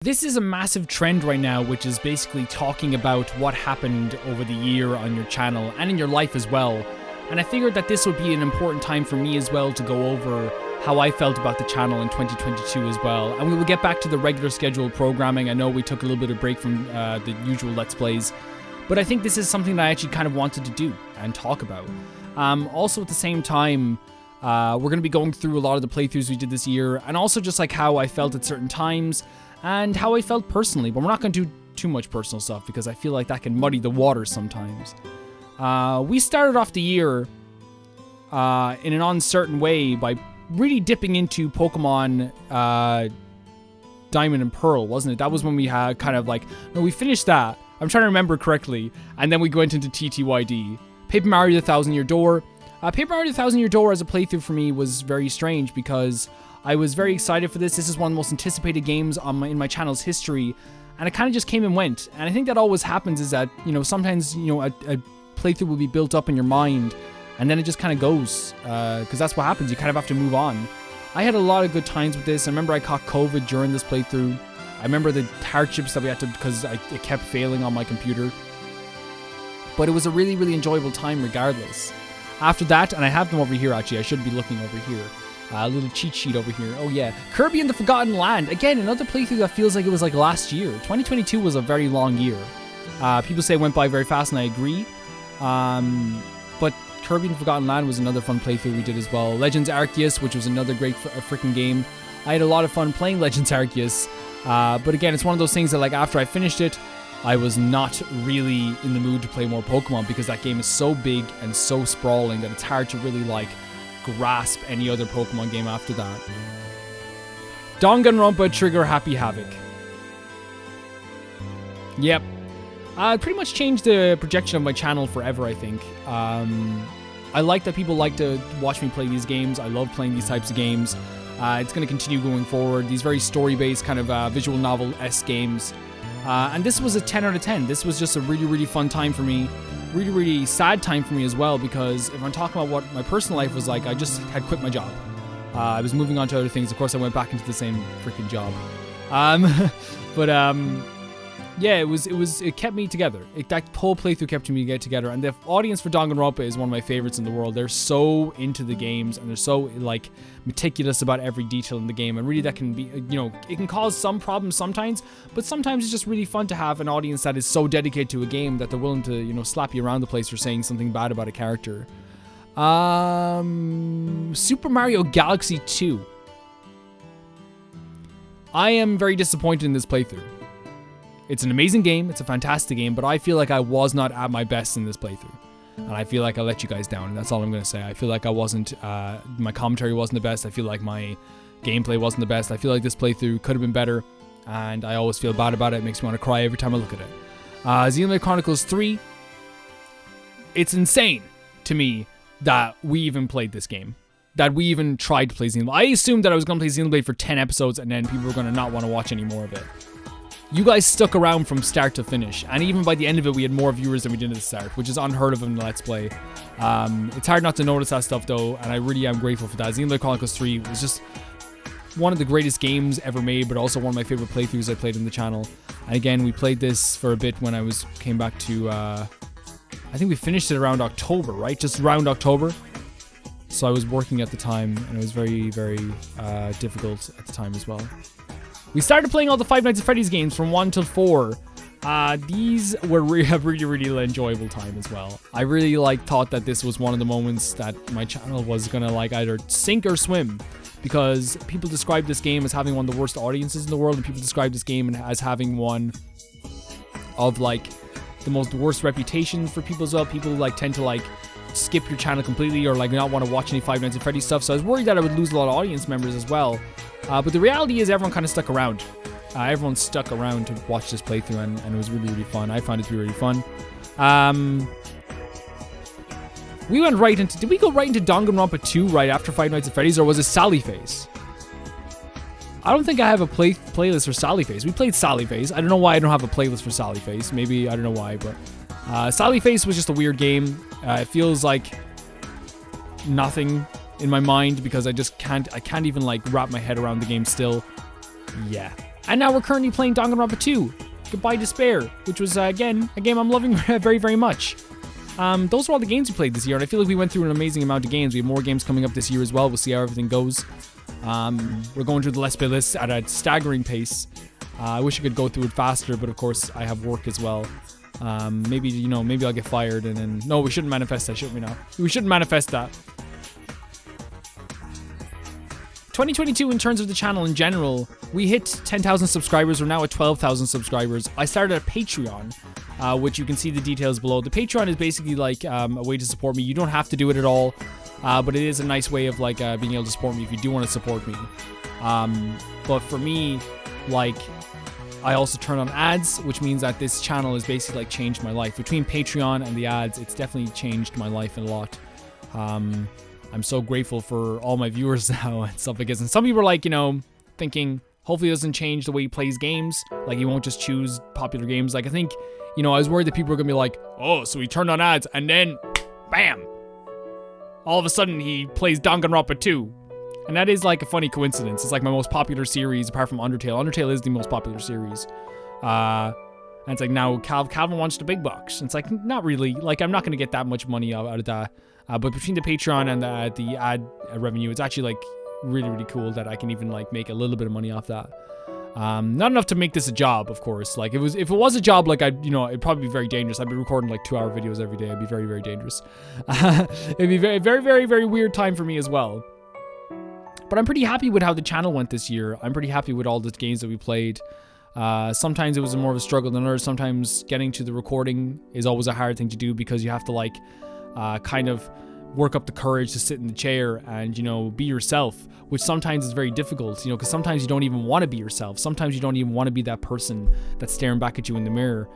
This is a massive trend right now, which is basically talking about what happened over the year on your channel and in your life as well. And I figured that this would be an important time for me as well to go over how I felt about the channel in 2022 as well. And we will get back to the regular scheduled programming. I know we took a little bit of break from the usual Let's Plays, but I think this is something that I actually kind of wanted to do and talk about. Also at the same time, we're going to be going through a lot of the playthroughs we did this year, and also just like how I felt at certain times, and how I felt personally, but we're not going to do too much personal stuff because I feel like that can muddy the waters sometimes. We started off the year in an uncertain way by really dipping into Pokemon Diamond and Pearl, wasn't it? That was when we had kind of like, no, we finished that. I'm trying to remember correctly, and then we went into TTYD. Paper Mario The Thousand Year Door. Paper Mario The Thousand Year Door as a playthrough for me was very strange because I was very excited for this. This is one of the most anticipated games in my channel's history, and it kind of just came and went. And I think that always happens is that, you know, sometimes, you know, a playthrough will be built up in your mind, and then it just kind of goes, because that's what happens. You kind of have to move on. I had a lot of good times with this. I remember I caught COVID during this playthrough. I remember the hardships that we had to, because it kept failing on my computer. But it was a really, really enjoyable time regardless. After that, and I have them over here actually, I should be looking over here. A little cheat sheet over here. Oh yeah, Kirby and the Forgotten Land. Again, another playthrough that feels like it was like last year. 2022 was a very long year. People say it went by very fast, and I agree. But Kirby and the Forgotten Land was another fun playthrough we did as well. Legends Arceus, which was another great freaking game. I had a lot of fun playing Legends Arceus. But again, it's one of those things that like after I finished it, I was not really in the mood to play more Pokemon because that game is so big and so sprawling that it's hard to really like grasp any other Pokemon game after that. Danganronpa Trigger Happy Havoc. Yep. Pretty much changed the projection of my channel forever, I think. I like that people like to watch me play these games. I love playing these types of games. It's going to continue going forward. These very story-based kind of visual novel-esque games. And this was a 10 out of 10. This was just a really, really fun time for me. Really, really sad time for me as well, because if I'm talking about what my personal life was like, I just had quit my job. I was moving on to other things. Of course, I went back into the same freaking job. Yeah, it kept me together. That whole playthrough kept me together, and the audience for Danganronpa is one of my favorites in the world. They're so into the games, and they're so like meticulous about every detail in the game, and really that can be, you know, it can cause some problems sometimes, but sometimes it's just really fun to have an audience that is so dedicated to a game that they're willing to, you know, slap you around the place for saying something bad about a character. Super Mario Galaxy 2. I am very disappointed in this playthrough. It's an amazing game, it's a fantastic game, but I feel like I was not at my best in this playthrough. And I feel like I let you guys down, and that's all I'm going to say. I feel like I wasn't, my commentary wasn't the best, I feel like my gameplay wasn't the best. I feel like this playthrough could have been better, and I always feel bad about it. It makes me want to cry every time I look at it. Xenoblade Chronicles 3, it's insane to me that we even played this game. That we even tried to play Xenoblade. I assumed that I was going to play Xenoblade for 10 episodes, and then people were going to not want to watch any more of it. You guys stuck around from start to finish, and even by the end of it, we had more viewers than we did at the start, which is unheard of in the Let's Play. It's hard not to notice that stuff, though, and I really am grateful for that. Xenoblade Chronicles 3 was just one of the greatest games ever made, but also one of my favorite playthroughs I played on the channel. And again, we played this for a bit when I came back to, I think we finished it around October, right? Just around October. So I was working at the time, and it was very, very difficult at the time as well. We started playing all the Five Nights at Freddy's games from 1 till 4. These were a really, really enjoyable time as well. I really thought that this was one of the moments that my channel was gonna either sink or swim, because people describe this game as having one of the worst audiences in the world, and people describe this game as having one of the most worst reputations for people as well. People tend to skip your channel completely or not want to watch any Five Nights at Freddy's stuff. So I was worried that I would lose a lot of audience members as well. But the reality is everyone kind of stuck around. Everyone stuck around to watch this playthrough, and it was really, really fun. I found it to be really fun. We went right into... Did we go right into Danganronpa 2 right after Five Nights at Freddy's, or was it Sally Face? I don't think I have a playlist for Sally Face. We played Sally Face. I don't know why I don't have a playlist for Sally Face. Maybe, I don't know why, but... Sally Face was just a weird game. It feels like nothing in my mind because I can't even wrap my head around the game still. Yeah. And now we're currently playing Danganronpa 2, Goodbye Despair, which was, again, a game I'm loving very, very much. Those are all the games we played this year, and I feel like we went through an amazing amount of games. We have more games coming up this year as well. We'll see how everything goes. We're going through the Let's Play list at a staggering pace. I wish I could go through it faster, but of course I have work as well. Maybe I'll get fired and then... No, we shouldn't manifest that, shouldn't we now? We shouldn't manifest that. 2022 in terms of the channel in general, we hit 10,000 subscribers. We're now at 12,000 subscribers. I started a Patreon, which you can see the details below. The Patreon is basically like a way to support me. You don't have to do it at all, but it is a nice way of like being able to support me if you do want to support me. But for me, like, I also turn on ads, which means that this channel has basically like changed my life. Between Patreon and the ads, it's definitely changed my life a lot. I'm so grateful for all my viewers now and stuff like this. And some people are like, thinking, hopefully it doesn't change the way he plays games. Like, he won't just choose popular games. Like, I think, I was worried that people were going to be like, oh, so he turned on ads and then, bam, all of a sudden he plays Danganronpa 2. And that is like a funny coincidence. It's like my most popular series apart from Undertale. Undertale is the most popular series. And it's like, now Calvin wants the big bucks. And it's like, not really. Like, I'm not going to get that much money out of that. But between the Patreon and the ad revenue, it's actually like really, really cool that I can even like make a little bit of money off that. Not enough to make this a job, of course. Like, if it was a job, like, it'd probably be very dangerous. I'd be recording like 2-hour videos every day. It'd be very, very dangerous. It'd be very, very, very, very weird time for me as well. But I'm pretty happy with how the channel went this year. I'm pretty happy with all the games that we played. Sometimes it was more of a struggle than others. Sometimes getting to the recording is always a hard thing to do because you have to like kind of work up the courage to sit in the chair and, be yourself, which sometimes is very difficult, because sometimes you don't even want to be yourself. Sometimes you don't even want to be that person that's staring back at you in the mirror.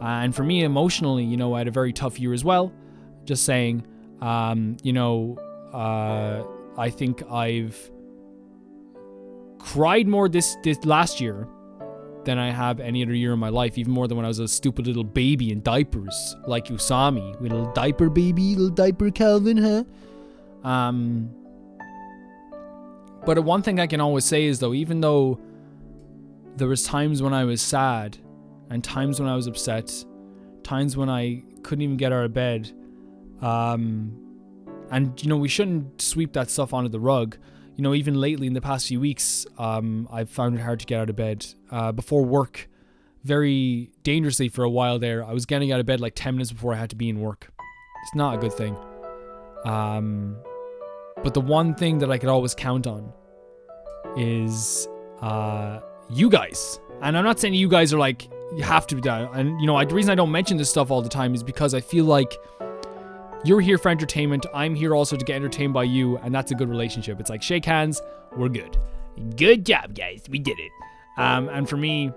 And for me, emotionally, I had a very tough year as well. Just saying, I think I've cried more this last year than I have any other year in my life, even more than when I was a stupid little baby in diapers, like you saw me, little diaper baby, little diaper Calvin, huh? But one thing I can always say is, though, even though there was times when I was sad, and times when I was upset, times when I couldn't even get out of bed, and we shouldn't sweep that stuff under the rug. Even lately in the past few weeks, I've found it hard to get out of bed. Before work, very dangerously for a while there, I was getting out of bed like 10 minutes before I had to be in work. It's not a good thing. But the one thing that I could always count on is you guys. And I'm not saying you guys are like, you have to be that. And, the reason I don't mention this stuff all the time is because I feel like you're here for entertainment. I'm here also to get entertained by you, and that's a good relationship. It's like, shake hands, we're good. Good job, guys. We did it. And for me,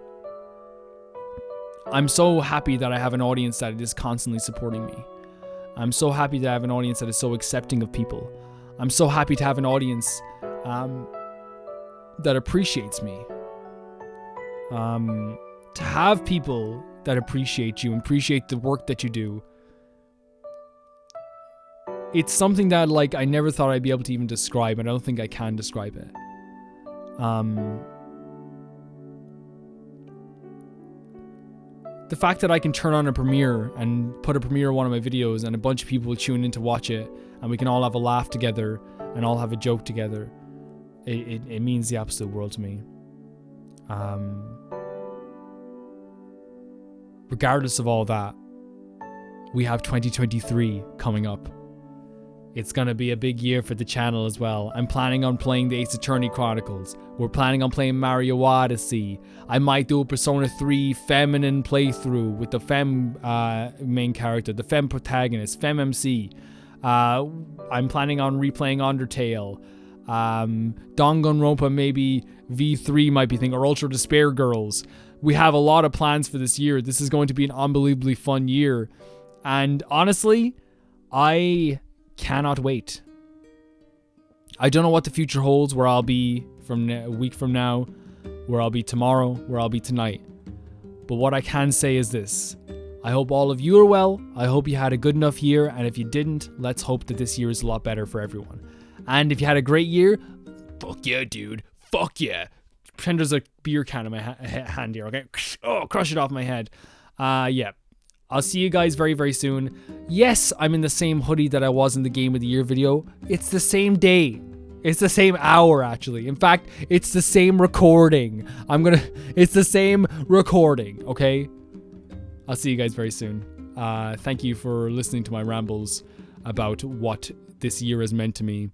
I'm so happy that I have an audience that is constantly supporting me. I'm so happy to have an audience that is so accepting of people. I'm so happy to have an audience that appreciates me. To have people that appreciate you and appreciate the work that you do. It's something that, like, I never thought I'd be able to even describe, and I don't think I can describe it. The fact that I can turn on a premiere and put a premiere on one of my videos and a bunch of people will tune in to watch it, and we can all have a laugh together and all have a joke together, it means the absolute world to me. Regardless of all that, we have 2023 coming up. It's going to be a big year for the channel as well. I'm planning on playing the Ace Attorney Chronicles. We're planning on playing Mario Odyssey. I might do a Persona 3 feminine playthrough with the femme main character, the femme protagonist, femme MC. I'm planning on replaying Undertale. Danganronpa, maybe V3 might be thing, or Ultra Despair Girls. We have a lot of plans for this year. This is going to be an unbelievably fun year. And honestly, I cannot wait. I don't know what the future holds, where I'll be from a week from now, where I'll be tomorrow, where I'll be tonight. But what I can say is this. I hope all of you are well. I hope you had a good enough year. And if you didn't, let's hope that this year is a lot better for everyone. And if you had a great year, fuck yeah, dude. Fuck yeah. pretend there's a beer can in my hand here, okay? Oh, crush it off my head. Yeah. I'll see you guys very, very soon. Yes, I'm in the same hoodie that I was in the Game of the Year video. It's the same day. It's the same hour, actually. In fact, it's the same recording. It's the same recording, okay? I'll see you guys very soon. Thank you for listening to my rambles about what this year has meant to me.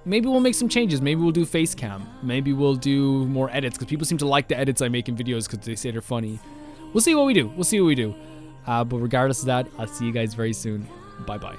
Maybe we'll make some changes. Maybe we'll do face cam. Maybe we'll do more edits, because people seem to like the edits I make in videos because they say they're funny. We'll see what we do. We'll see what we do. But regardless of that, I'll see you guys very soon. Bye-bye.